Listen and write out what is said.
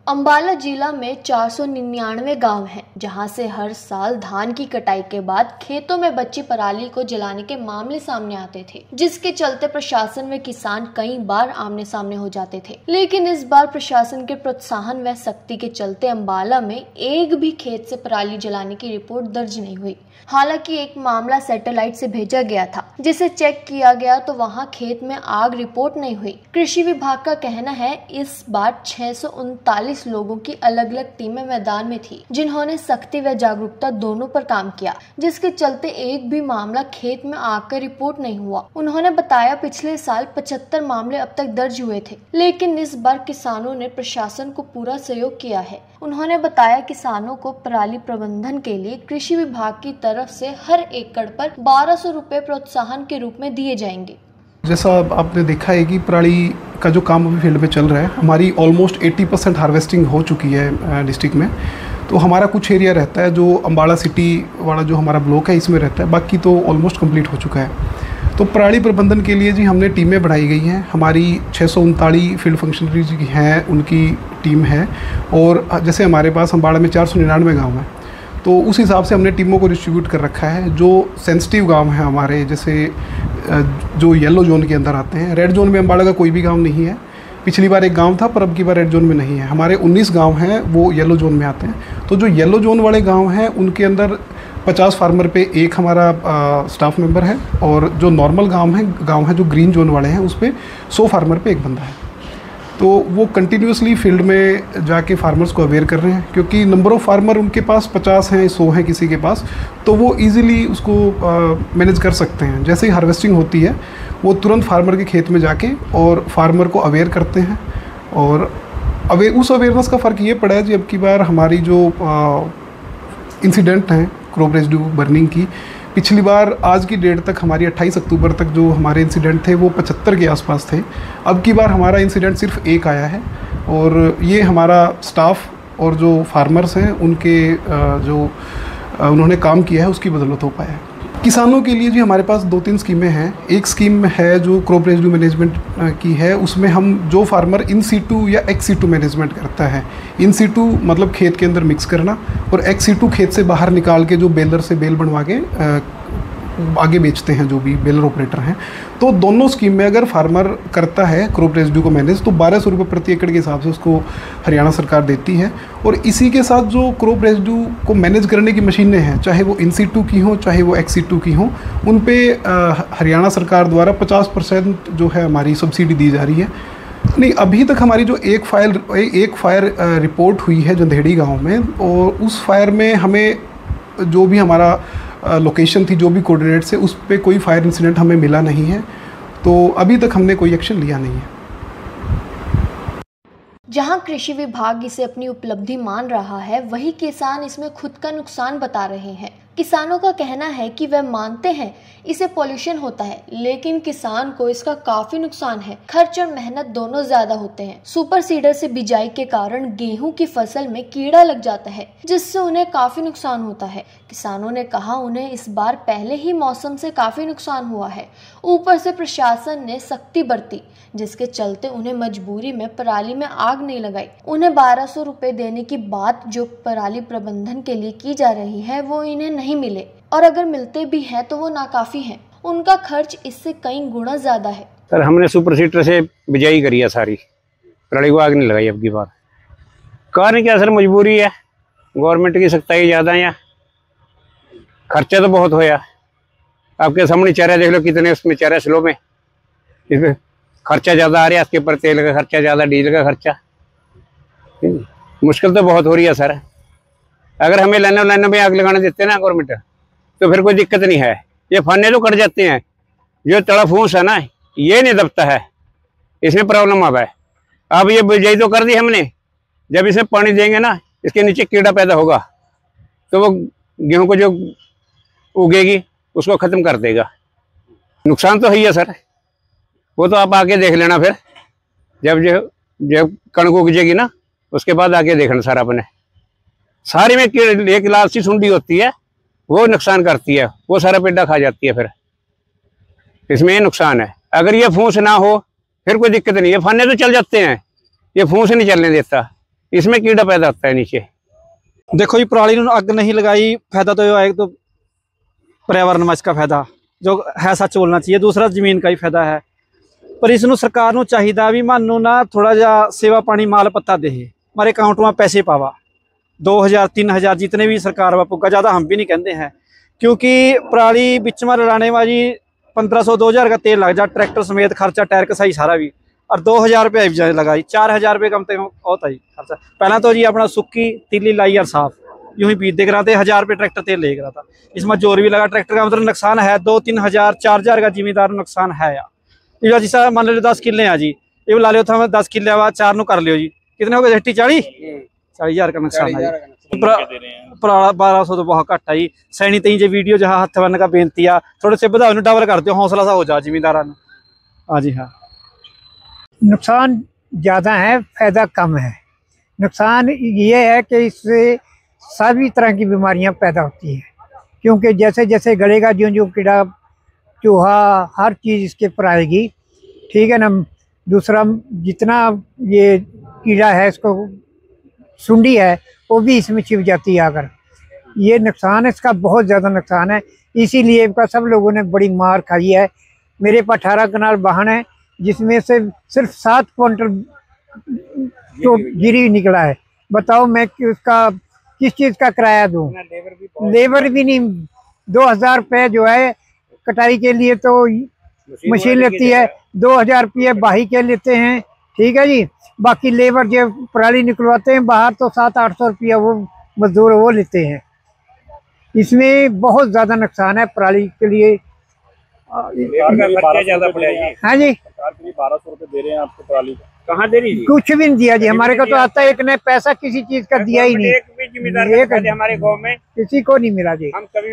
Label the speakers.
Speaker 1: अंबाला जिला में 499 गांव हैं, जहां से हर साल धान की कटाई के बाद खेतों में बची पराली को जलाने के मामले सामने आते थे, जिसके चलते प्रशासन व किसान कई बार आमने सामने हो जाते थे। लेकिन इस बार प्रशासन के प्रोत्साहन व सख्ती के चलते अंबाला में एक भी खेत से पराली जलाने की रिपोर्ट दर्ज नहीं हुई। हालांकि एक मामला सैटेलाइट से भेजा गया था, जिसे चेक किया गया तो वहां खेत में आग रिपोर्ट नहीं हुई। कृषि विभाग का कहना है इस बार 639 लोगों की अलग अलग टीमें मैदान में थी, जिन्होंने सख्ती व जागरूकता दोनों पर काम किया, जिसके चलते एक भी मामला खेत में आग का रिपोर्ट नहीं हुआ। उन्होंने बताया पिछले साल 75 मामले अब तक दर्ज हुए थे, लेकिन इस बार किसानों ने प्रशासन को पूरा सहयोग किया है। उन्होंने बताया किसानों को पराली प्रबंधन के लिए कृषि विभाग की तरफ से हर एकड़ पर 1200 रुपए प्रोत्साहन के रूप में दिए जाएंगे।
Speaker 2: जैसा आपने देखा है कि पराली का जो काम अभी फील्ड में चल रहा है, हमारी ऑलमोस्ट 80% हार्वेस्टिंग हो चुकी है डिस्ट्रिक्ट में। तो हमारा कुछ एरिया रहता है जो अम्बाला सिटी वाला जो हमारा ब्लॉक है इसमें रहता है, बाकी तो ऑलमोस्ट कंप्लीट हो चुका है। तो पराली प्रबंधन के लिए जी हमने टीमें बढ़ाई गई हैं। हमारी 639 फील्ड फंक्शनरीज हैं, उनकी टीम है। और जैसे हमारे पास अम्बाला में 499 गाँव हैं, तो उस हिसाब से हमने टीमों को डिस्ट्रीब्यूट कर रखा है। जो सेंसिटिव गांव हैं हमारे, जैसे जो येलो जोन के अंदर आते हैं, रेड जोन में अम्बाला का कोई भी गांव नहीं है। पिछली बार एक गांव था पर अब की बार रेड जोन में नहीं है। हमारे 19 गांव हैं वो येलो जोन में आते हैं। तो जो येलो जोन वाले गांव हैं उनके अंदर 50 फार्मर पे एक हमारा स्टाफ मेंबर है, और जो नॉर्मल गांव हैं जो ग्रीन जोन वाले हैं उस पर 100 फार्मर पे एक बंदा है। तो वो कंटिन्यूसली फील्ड में जाके फार्मर्स को अवेयर कर रहे हैं, क्योंकि नंबर ऑफ़ फार्मर उनके पास 50 हैं, 100 हैं किसी के पास, तो वो इजीली उसको मैनेज कर सकते हैं। जैसे ही हार्वेस्टिंग होती है वो तुरंत फार्मर के खेत में जाके और फार्मर को अवेयर करते हैं। और उस अवेयरनेस का फ़र्क ये पड़ा है जी, अब की बार हमारी जो इंसिडेंट हैं क्रॉप रेजिड्यू बर्निंग की, पिछली बार आज की डेट तक हमारी 28 अक्टूबर तक जो हमारे इंसिडेंट थे वो 75 के आसपास थे। अब की बार हमारा इंसिडेंट सिर्फ एक आया है, और ये हमारा स्टाफ और जो फार्मर्स हैं उनके जो उन्होंने काम किया है उसकी बदौलत हो पाया है। किसानों के लिए जी हमारे पास 2-3 स्कीमें हैं। एक स्कीम है जो क्रॉप रेजिड्यू मैनेजमेंट की है, उसमें हम जो फार्मर इन सीटू या एक्स सीटू मैनेजमेंट करता है, इन सीटू मतलब खेत के अंदर मिक्स करना, और एक्स सीटू खेत से बाहर निकाल के जो बेलर से बेल बनवा के आगे बेचते हैं जो भी बेलर ऑपरेटर हैं। तो दोनों स्कीम में अगर फार्मर करता है क्रॉप रेजिड्यू को मैनेज, तो 1200 रुपये प्रति एकड़ के हिसाब से उसको हरियाणा सरकार देती है। और इसी के साथ जो क्रॉप रेजिड्यू को मैनेज करने की मशीनें हैं, चाहे वो इन सीटू की हों चाहे वो एक्स सीटू की हों, उन पे हरियाणा सरकार द्वारा 50% जो है हमारी सब्सिडी दी जा रही है। नहीं, अभी तक हमारी जो एक फायर रिपोर्ट हुई है जंधेड़ी गाँव में, और उस फायर में हमें जो भी हमारा लोकेशन थी, जो भी कोऑर्डिनेट से, उस पे कोई फायर इंसिडेंट हमें मिला नहीं है। तो अभी तक हमने कोई एक्शन लिया नहीं है।
Speaker 1: जहां कृषि विभाग इसे अपनी उपलब्धि मान रहा है, वही किसान इसमें खुद का नुकसान बता रहे हैं। किसानों का कहना है कि वह मानते हैं इसे पॉल्यूशन होता है, लेकिन किसान को इसका काफी नुकसान है। खर्च और मेहनत दोनों ज्यादा होते हैं। सुपर सीडर से बिजाई के कारण गेहूं की फसल में कीड़ा लग जाता है, जिससे उन्हें काफी नुकसान होता है। किसानों ने कहा उन्हें इस बार पहले ही मौसम से काफी नुकसान हुआ है, ऊपर से प्रशासन ने सख्ती बरती, जिसके चलते उन्हें मजबूरी में पराली में आग नहीं लगाई। उन्हें 1200 रुपए देने की बात जो पराली प्रबंधन के लिए की जा रही है वो इन्हें नहीं मिले, और अगर मिलते भी हैं तो वो नाकाफी हैं। उनका खर्च इससे कई गुना ज्यादा है।
Speaker 3: सर, हमने सुपर सीडर से बिजाई करी है, सारी पराली को आग नहीं लगाई अब की बार। कारण क्या सर, मजबूरी है, गवर्नमेंट की सख्ताई ज्यादा है, खर्चा तो बहुत होया। आपके सामने चारा देख लो कितने उसमें चारा स्लो में, इसमें खर्चा ज़्यादा आ रहा है, इसके ऊपर तेल का खर्चा ज़्यादा, डीजल का खर्चा, मुश्किल तो बहुत हो रही है सर। अगर हमें लाइनों में आग लगाने देते ना गवर्नमेंट, तो फिर कोई दिक्कत नहीं है। ये फन्ने तो कट जाते हैं, जो तड़ा फूस है ना ये नहीं दबता है, इसमें प्रॉब्लम आ है। अब ये बिजाई तो कर दी हमने, जब इसे पानी देंगे ना इसके नीचे कीड़ा पैदा होगा, तो वो गेहूँ को जो उगेगी उसको ख़त्म कर देगा। नुकसान तो है ही है सर, वो तो आप आके देख लेना। फिर जब कणक उग जाएगी ना उसके बाद आके देखना सर। अपने सारी में एक लाल सी सुंडी होती है, वो नुकसान करती है, वो सारा पेड़ा खा जाती है। फिर इसमें ये नुकसान है। अगर ये फूस ना हो फिर कोई दिक्कत नहीं है, फाने तो चल जाते हैं, ये फूस नहीं चलने देता। इसमें कीड़ा पैदा होता है नीचे।
Speaker 4: देखो जी, पराली ਨੂੰ ਅੱਗ नहीं लगाई, फायदा तो एक तो पर्यावरण में इसका फायदा जो है सच बोलना चाहिए, दूसरा जमीन का ही फायदा है। पर इसनों सरकार ਨੂੰ ਚਾਹੀਦਾ ਵੀ ਮਾਨੂੰ ਨਾ थोड़ा जा सेवा पानी माल पत्ता दे, हमारे अकाउंट में पैसे पावा 2000 3000 जितने भी सरकार वा पुगा, ज़्यादा हम भी नहीं कहते हैं, क्योंकि पराली बिच में लड़ाने में जी 1500 2000 का तेल लग जा, ट्रैक्टर समेत खर्चा, टायर कसाई सारा भी, और 2000 रुपये लगा जी, 4000 रुपये कम से कम होता जी खर्चा। पहला तो जी अपना सुक्की तीली लाई और साफ यूं ही बीत दे कराते, 1000 रुपये ट्रैक्टर तेल ले करा था, इसमें जोर भी लगा, ट्रैक्टर का मतलब नुकसान है 2-3 हज़ार 4000 का जिम्मेदार नुकसान है यार। ये जिस मान लो 10 किले आ जी, ये ला लियो था 10 किले बाद 4 नु कर लियो जी, कितने हो गए 40,000 का नुकसान है। पराला 1200 तो बहुत घट है जी। सैनी तई जो वीडियो जहाँ हथ बन का बेनती आ, थोड़े से बधाओ डबल कर दो, हौसला सा हो जा जिमीदारा। हाँ जी हाँ,
Speaker 5: नुकसान ज़्यादा है, फायदा कम है। नुकसान ये है कि इससे सभी तरह की बीमारियां पैदा होती हैं, क्योंकि जैसे जैसे गलेगा ज्यों ज्यों कीड़ा चूहा हर चीज़ इसके पर आएगी, ठीक है ना। दूसरा जितना ये कीड़ा है, इसको सुंडी है, वो भी इसमें छिप जाती है अगर, ये नुकसान है इसका, बहुत ज़्यादा नुकसान है। इसीलिए इसका सब लोगों ने बड़ी मार खाई है। मेरे पास 18 कनाल वाहन है, जिसमें से सिर्फ 7 क्विंटल तो गिरी निकला है। बताओ मैं उसका किस चीज़ का किराया दूँ? लेबर भी नहीं, 2000 रुपये जो है कटाई के लिए तो मशीन लेती है, 2000 रुपये बाही के लेते हैं, ठीक है जी। बाकी लेबर जो पराली निकलवाते हैं बाहर तो 700-800 रुपया वो मजदूर वो लेते हैं। इसमें बहुत ज़्यादा नुकसान है पराली के लिए।
Speaker 3: हाँ जी,
Speaker 6: 1200 रुपये दे रहे हैं आपको पराली,
Speaker 3: कहाँ दे रही?
Speaker 5: कुछ भी नहीं दिया जी, हमारे को तो आता है, एक ने पैसा किसी चीज़ का दिया ही नहीं,
Speaker 3: एक भी जिम्मेदार हमारे गाँव में
Speaker 5: किसी को नहीं मिला जी।
Speaker 3: हम कभी